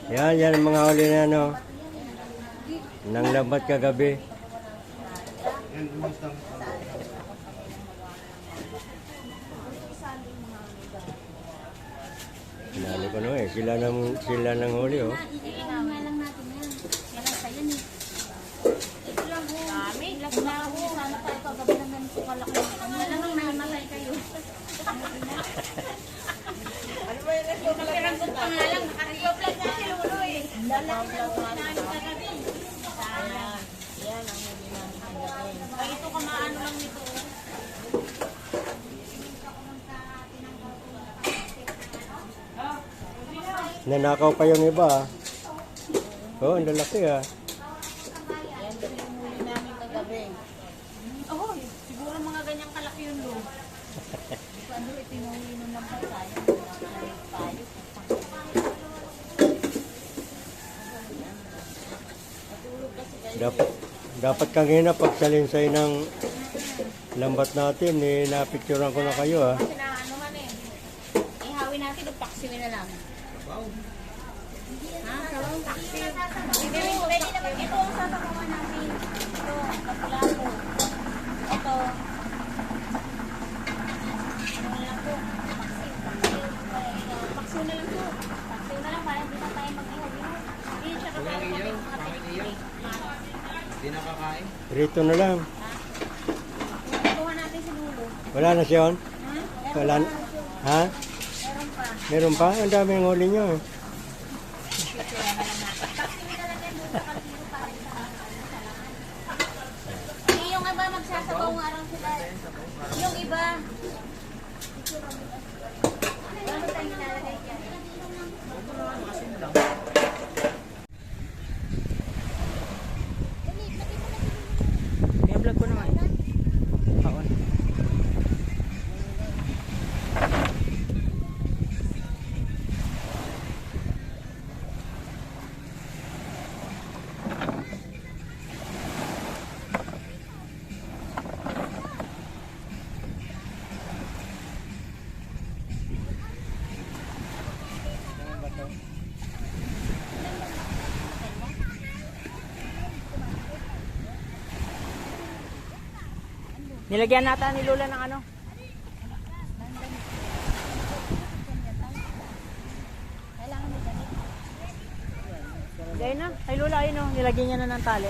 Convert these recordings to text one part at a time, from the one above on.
Yan ang mga huli na ano. Nang lambat kagabi. Hinali ko na sila nang huli oh. Iinama lang natin yan. Yan ang sayan eh. Ito lang ho. Dami. Ilang na ho. Sana tayo kagabi naman ito kalaki. Ano na lang namatay kayo. Ano ba yung nagpapalagay pa nga lang. Naka-vlog na si Lolo eh. Lalaki na ho namin kagabi. Ayan. Yan ang huli namin kagabi. Ay ito kamaano lang nito. Nanakaw pa yung iba ah. Oh, ang lalaki ah. Yan din yung huli namin kagabi. Oo, siguro mga ganyang kalaki yung lo. Ano, itinuli nung nampay tayo. Dapat kanina pagsalinsay ng lambat natin, napicturean ko na kayo ah. Kasi na ano man eh. Ihawin natin, paksiwin na lang. Ha? Sarong paksiw. Pwede naman ito ang sasakuha natin. Ito, kapulapo. Ito. Ano lang po? Paksiw na lang po. Paksiw na lang para hindi na tayo mag-ihaw. Hindi siya kasama po yung mga technique. Hindi nakakain. Rito na lang. Kuha natin si Lulu. Wala na siya. Ha? Wala na. Ha? Meron pa. Meron pa? Ang dami ng huli nyo. Yung iba magsasabaw nga lang sila. Yung iba. Ano tayo nilalagay dyan? Kaya-vlog ko naman. Ako. Nilagyan nata ni Lola ng ano? Gaya na. Kay Lola ayun o. Nilagyan niya na ng tali.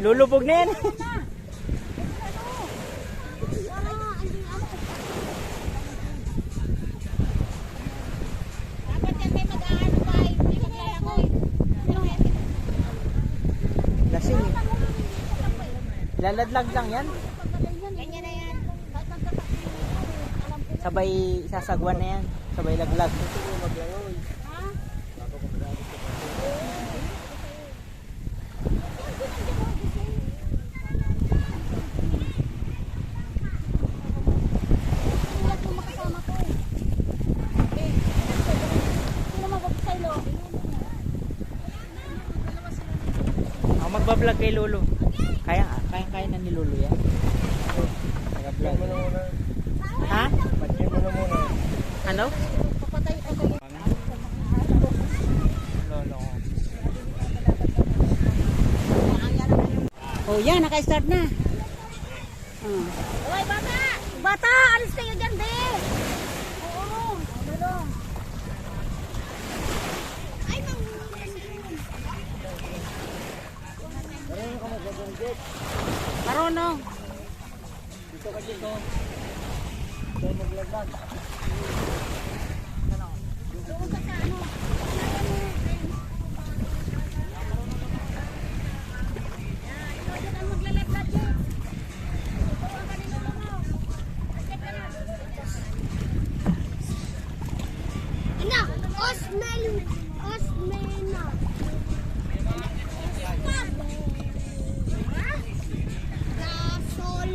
Lulubog na yan. Lasing eh. Laladlag lang yan. Ganyan na yan. Sabay sasagwan na yan. Sabay laglag. Ako magbablog kay Lolo. Kaya na ni Lolo yan. Nag-vlog. Ha? Patyin mo na muna. Ano? Lolo ko. Oh, yan, naka-start na. Hoy, bata! Bata, alis kayo dyan, be! Oo, dalong. Ay, Marunong. Dito ka dito. Ito maglaglag. doon ka sa ano. Ikaw dyan ang maglalaglag dyan. Ikaw ang kanina mo. Ina, Osmena. Gasol.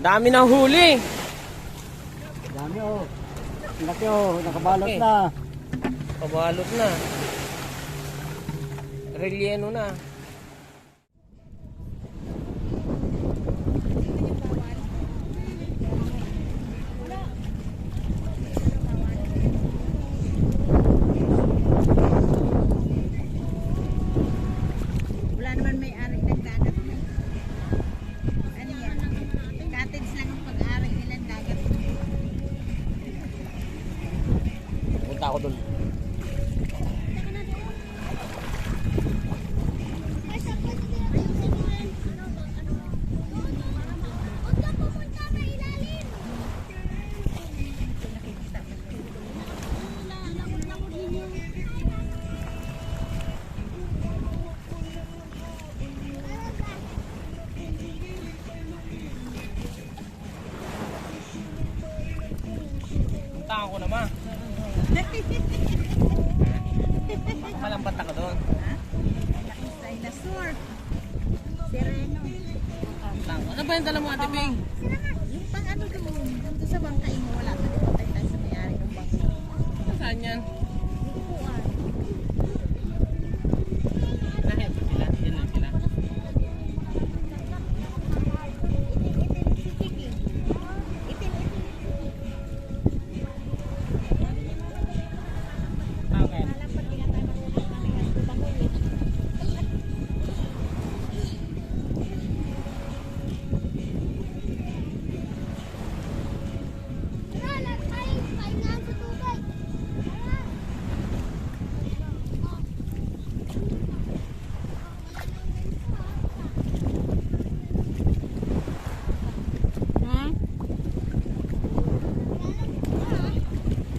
Dami ng huli. Dami oh. Laki oh, nakabalot Okay. na. Pabalot na. Relleno na. Wala naman may ari ng dagat mo. Ano yan? Cottage lang ang pag-ari nilang dagat mo. Punta ako dun. Punta ako naman. Malambat ako doon. Dinosaur. Sireno. Ano ba yung dala mo, Ate Ping? Yung pang ano doon, doon sa bangkain mo, wala pa rin tayo sa may-ari ng bangka. Saan yan? Upuan. Lahit sila. Yan lang sila. Itin-itin si Chiki. Itin-itin. Bakit? Lalapat din tayo marunong kami ng bangulit.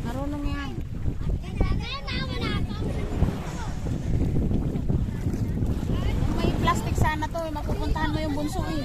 Marunong yan. Kung may plastic sana to, mapupuntahan mo yung bunso eh.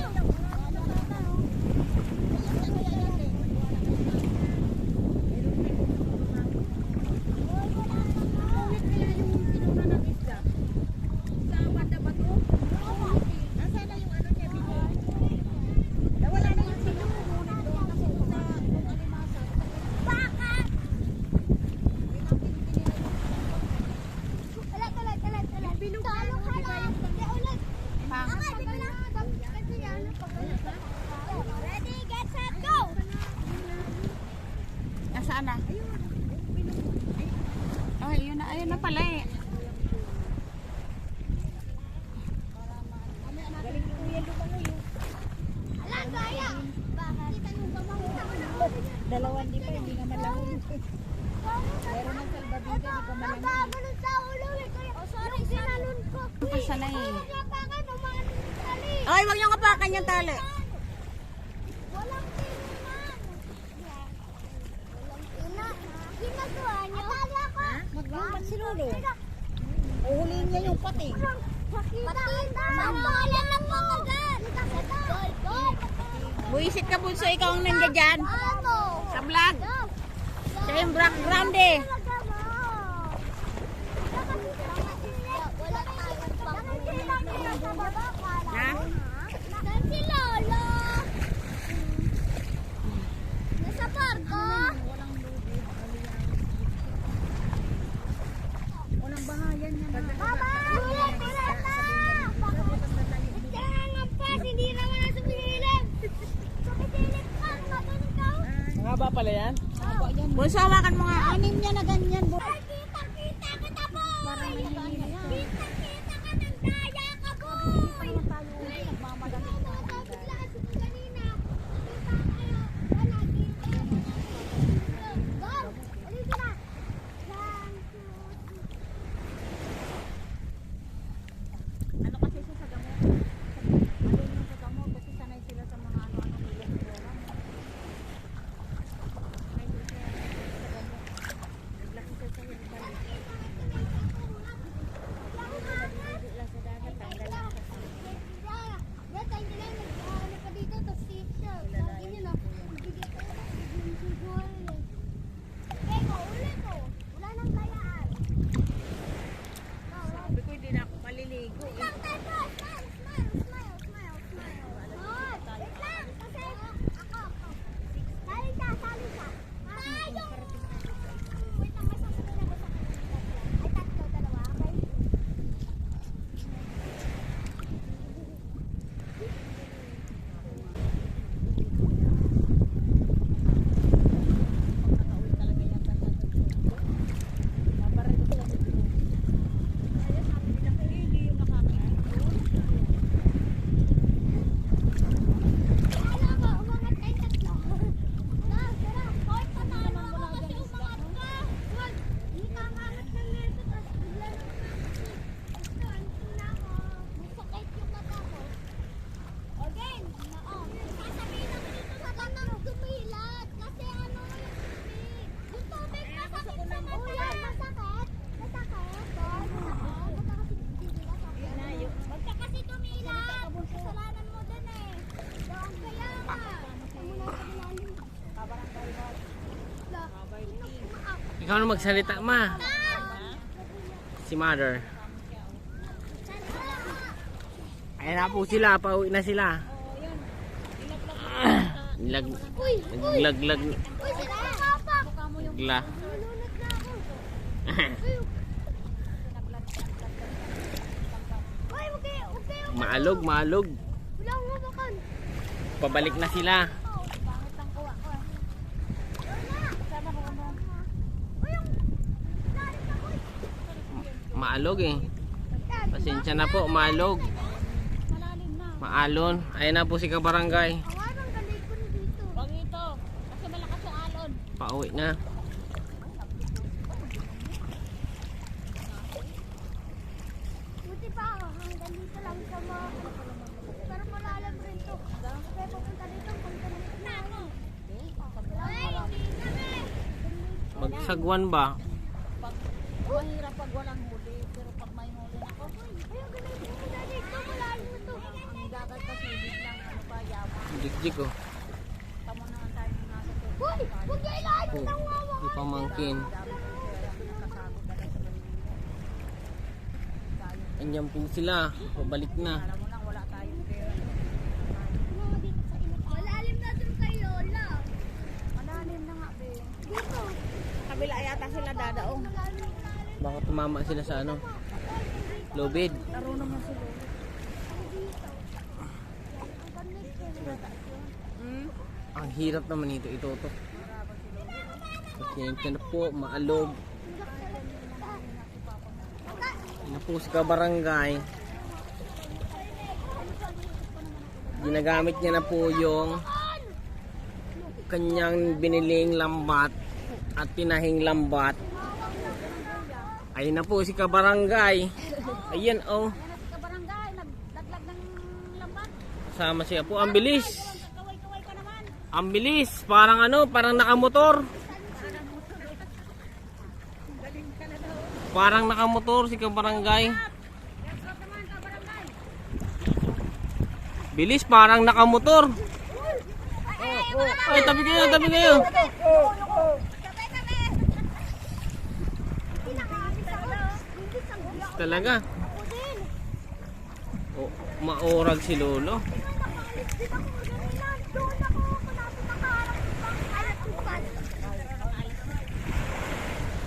Ready, get set, go! Nasaan na? Oh, ayun na pala eh. Alam, kaya! Bakit? Dalawan di pa, hindi naman lang. Meron ng salbabida, di pa malamig. Nagkaganon sa ulo eh. Oh, sorry, sinalun ko. Pasa na eh. Napakan, umakan yung tali. Ay, wag niyong kapakan yung tali. Walang tinunan. Walang tinunan. Ginagawa niyo? Atali ako. Maglumat si Lolo. Uhulihin niya yung pati. Pakita. Sambalan na po agad. Gol, gol. Buisit ka bunso, ikaw ang nandiyan dyan. Ano? Sa vlog. Siya yung background eh. Wala tayong pang-uwi. Ha? Saan si Lolo? Nasa barko? Mama! Ulit! Ulit na! Kaya nga pa, hindi naman na sumilip. Sumilip ka, magaling ka. Nga ba pala yan? Bunso, hawakan mo nga. Anim niya na ganyan. Ay, kita-kita kita, boy! Kita-kita ka ng daya ka, boy! Nagmamadagit lang si kanina. Kita kayo. Wala, kita. Gol! Halika na. 1, 2, 3. Ano kasi siya sa gamot? Marunong sa gamot kasi sanay sila sa mga ano-ano nila. Naglaki siya sa Ikaw na magsalita, ma. Si mother. Ayan na po sila, pauwi na sila. Naglag. Uy, sila! Papa! Nagla. Nalunod na ako. Uy, okay. Maalog. Wala akong mabakan. Pabalik na sila. Pangit ang kuha ko. Sama ko mo. Uy, yung lalim na ko. Maalog eh. Pasensya na po, maalog. Malalim na. Maalon. Ayan na po si kabarangay. Awan ang galing ko dito. Pag ito, kasi malakas yung alon. Pauwi na. Buti pa hanggang dito lang sa mga... Pero malalim rin to. Kaya pupunta dito, punta na ako. Magsagwan ba? Mahirap pag walang huli, pero pag may huli ako, Ayun, galing pumunta dito. Malalim na to. ang dagat kasi biglang ano pa, yaman. Jigjig oh. Tamo naman tayo nasa tubig. Uy, huwag niya ilalim Oh, ng wawa. di pamangkin. Andiyan po sila. Pabalik na. Alam mo lang, wala tayong pera. Malalim na dun kay Lola. Malalim na nga, be. Dito. Kabila yata sila dadaong. Baka tumama sila sa ano. Lobid. Narunong na sila. Ang hirap naman ito itutok. Pasensya na po. Maalog. Yan na po si kabarangay. Ginagamit niya na po yung kanyang biniling lambat at tinahing lambat. Ayun na po si kabarangay. Ayan oh. Kabarangay, nagdaglag ng lambat. Kasama siya po. Ang bilis. Kaway-kaway ka naman. Ang bilis. Parang ano, parang nakamotor. Parang nakamotor si kabarangay. Bilis, parang nakamotor. Ay, tabi kayo, tabi kayo. Talaga. Oh, maorag si Lolo.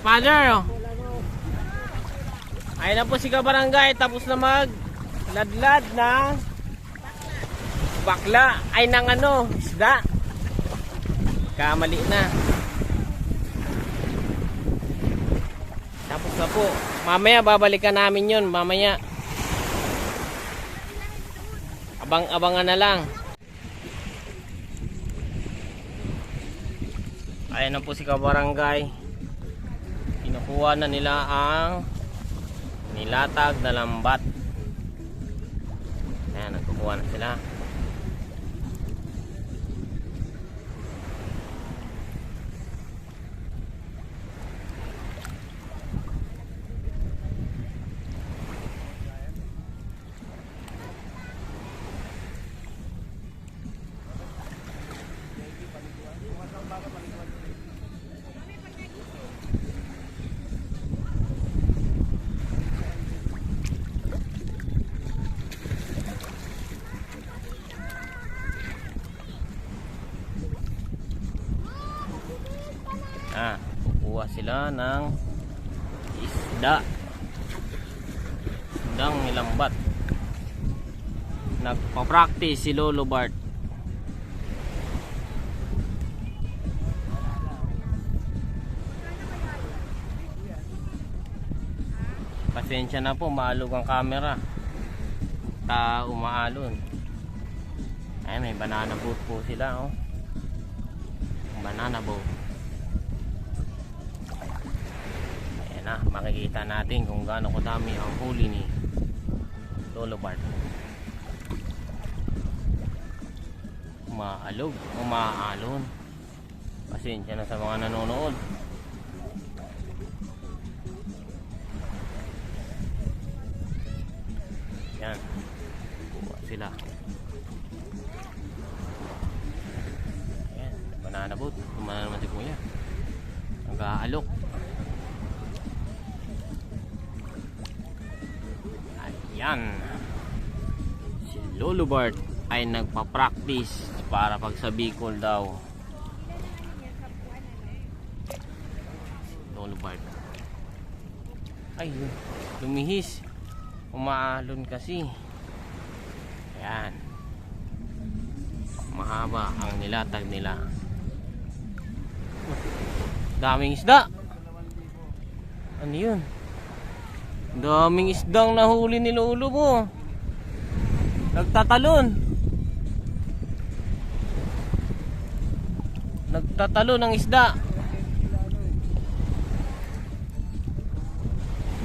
Father, oh. Ayun na po si kabarangay, tapos na magladlad ng bakla, ay ng ano, isda. Kamali na. Tapos na po. Mamaya babalikan namin yun, mamaya. Abang-abangan na lang. Ayun na po si kabarangay. Kinukuha na nila ang nilatag na lambat. Ayan, nagkukuha na sila. Kukuha sila ng isda. Isdang nilambat. Nagpa-practice si Lolo Bart. Pasensya na po, maalog ang camera. Umaalon. Ay, may banana boat po sila, oh. Banana boat. Ayan na, makikita natin kung gaano kadami ang huli ni Lolo Bart. Maalog, umaalon. Pasensya na sa mga nanonood. Yan, kuha sila. Ayan, banana boat. Tumana naman si kuya. Nag-aalok. Yan. Si Lolo Bart ay nagpa-practice para pag sa Bicol daw. Lolo Bart. Ay, lumihis. Umaalon kasi. Ayan. Mahaba ang nilatag nila. Daming isda. Ano yun? Daming isdang nahuli ni Lolo mo. Nagtatalon. Nagtatalon ng isda.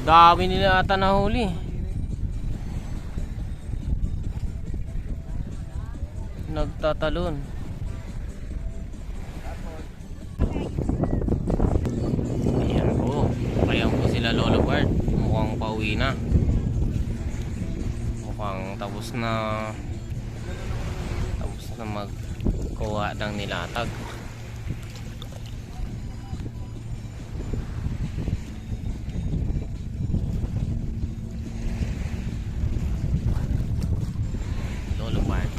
Dami nila ata nahuli. Nagtatalon. Ayan po. Ayan po sila Lolo Bart. Mukhang pauwi na. Mukhang tapos na magkuha ng nilatag. Lolo Bart.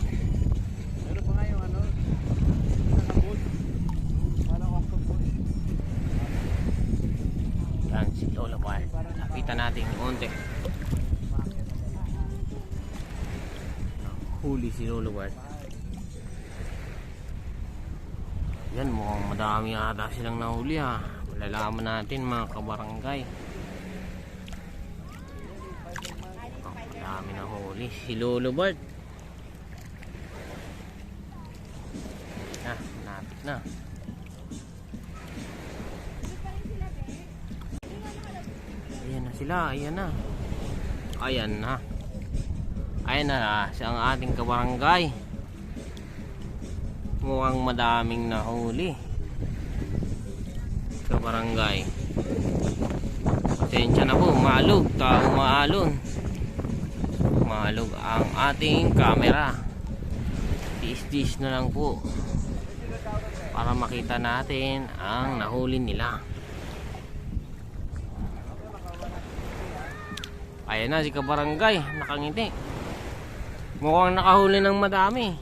Yan si Lolo Bart. Lapitan natin konti. Huli si Lolo Bart. Yan, mukhang madami ata silang nahuli ha. Malalaman natin mga kabarangay. Madami nahuli si Lolo Bart. Napit na. Ayan na sila, ayan na. Ayan na. Ayan na siya ang ating kabarangay. Mukhang madaming nahuli kabarangay. Pasensya na po, maalog. Maalon. Maalog ang ating camera. Tis na lang po para makita natin ang nahuli nila. Ayan na si kabarangay, nakangiti. Mukhang nakahuli ng madami.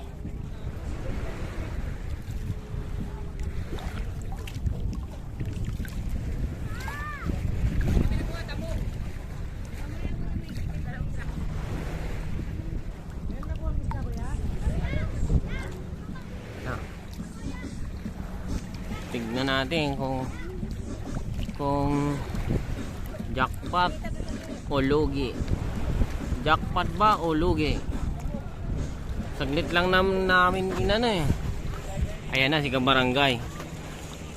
Tignan natin kung jackpot o lugi. Jackpot ba o lugi? Saglit lang namin inano eh. Ayan na si kabarangay.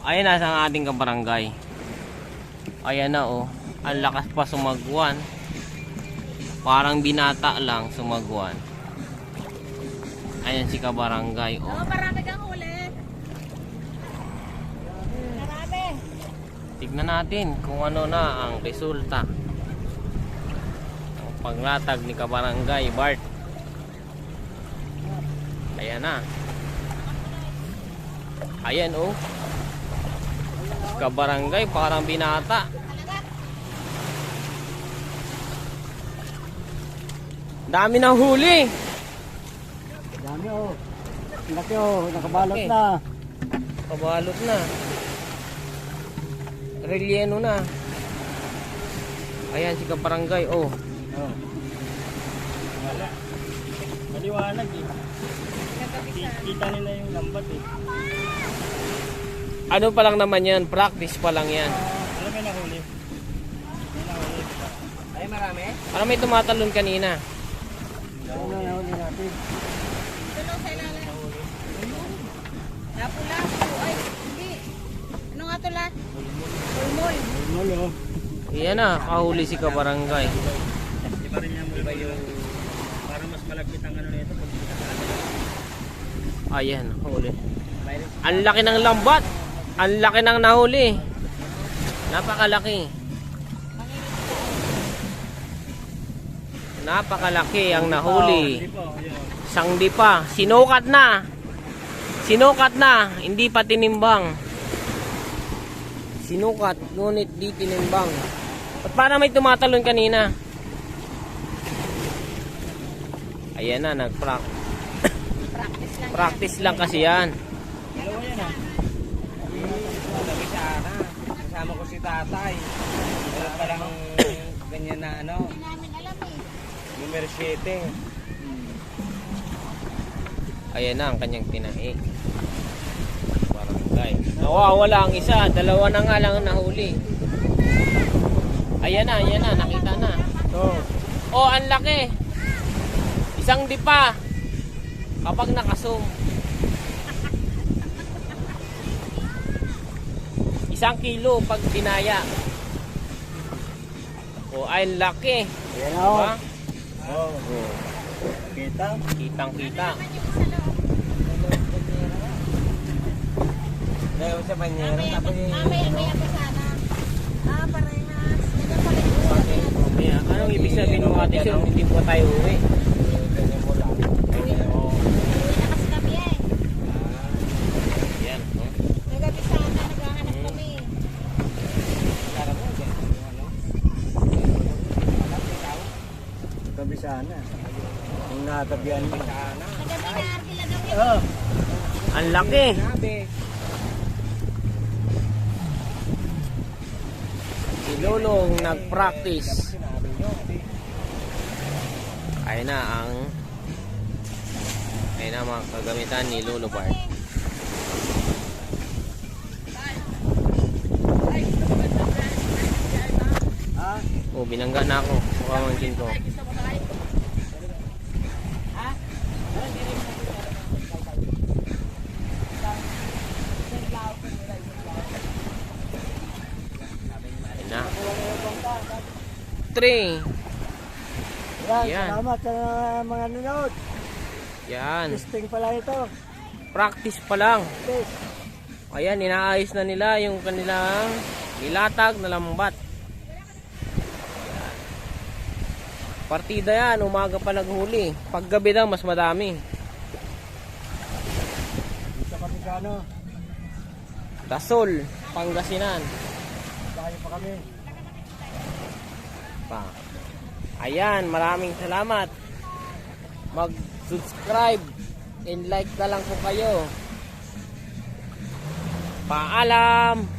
Ayan na sa ating kabarangay. Ayan na oh. Ang lakas pa sumagwan. Parang binata lang sumagwan. Ayan si kabarangay oh. Marami kang huli. Marami. Tignan natin kung ano na ang resulta. Ang paglatag ni kabarangay Bart. Ayan na. Ayan oh. Kabarangay parang binata. Dami ng huli. Dami oh. Laki oh, nakabalot Laki. na. Kabalot na. Relleno na. Ayan si kabarangay oh. Oh. Wala. Maliwanag eh. Kita nila yung lambat eh. Ano pa lang naman yan? Practice pa lang yan. Alam mo nahuli. Ay, marami? Parang may tumatalon kanina. Ano na nahuli natin? Tulong sa ilalim. Napula. Ay, hindi. Ano nga to lahat? Ulmol. Mulo. Iyan na, kahuli si kabarangay. Di ba rin niya iba yung para mas malapit ang ano nito? Ayan, huli. Ang laki ng lambat. Ang laki ng nahuli. Napakalaki. Napakalaki ang nahuli. Sangdi pa. Sinukat na. Sinukat na. Hindi pa tinimbang. Sinukat. Ngunit di tinimbang. At para may tumatalon kanina. Ayan na, Practice lang. practice lang kasi yan. Dalawa yan ah. Sabi sa Ana, kasama ko si tatay. Wala palang ganyan na ano, Hindi namin alam eh. numero 7. Ayan na ang kanyang tinahi. Barangay. Nawawala ang isa. Dalawa na nga lang ang nahuli. Ayan na, nakita na. So, Oh, ang laki. Isang dipa. Kapag nakasum. 1 kilo pag dinaya. Oh, ay laki. ayan na Diba? Oh. Kita? Kitang-kita. Dahil sa banyera, tapos Mamaya pa sana. Parehas. Ganyan pala yung sabi natin. Mamaya, anong ibig sabihin mo ate sir? Hindi po tayo uwi. ganyan mo lang. Uwi na kasi kami eh. Yan. Oh. Nagabi sana, naghahanap kami. Kala mo, ganyan ano. Tabi sana. Yung natabihan mo. Sana. Nagabi na Arkila daw yun. Oh. Ang laki. Sabi. Si Lulong nag-practice. Sinabi nyo. Ayun na mga kagamitan ni Lolo Bart. Oh, binangga na ako. Pamangkin ko. Ayun na. 3. Yan, Yan. salamat sa mga nanonood. Yan. Testing pala ito. Practice pa lang. Test. Ayan, inaayos na nila yung kanilang nilatag na lambat. Ayan. Partida yan, umaga pa naghuli. Paggabi daw, mas madami. Dito kami sa ano. Dasol, Pangasinan. Tayo pa kami. Pa. Ayan, maraming salamat. Mag-subscribe and like na lang po kayo. Paalam!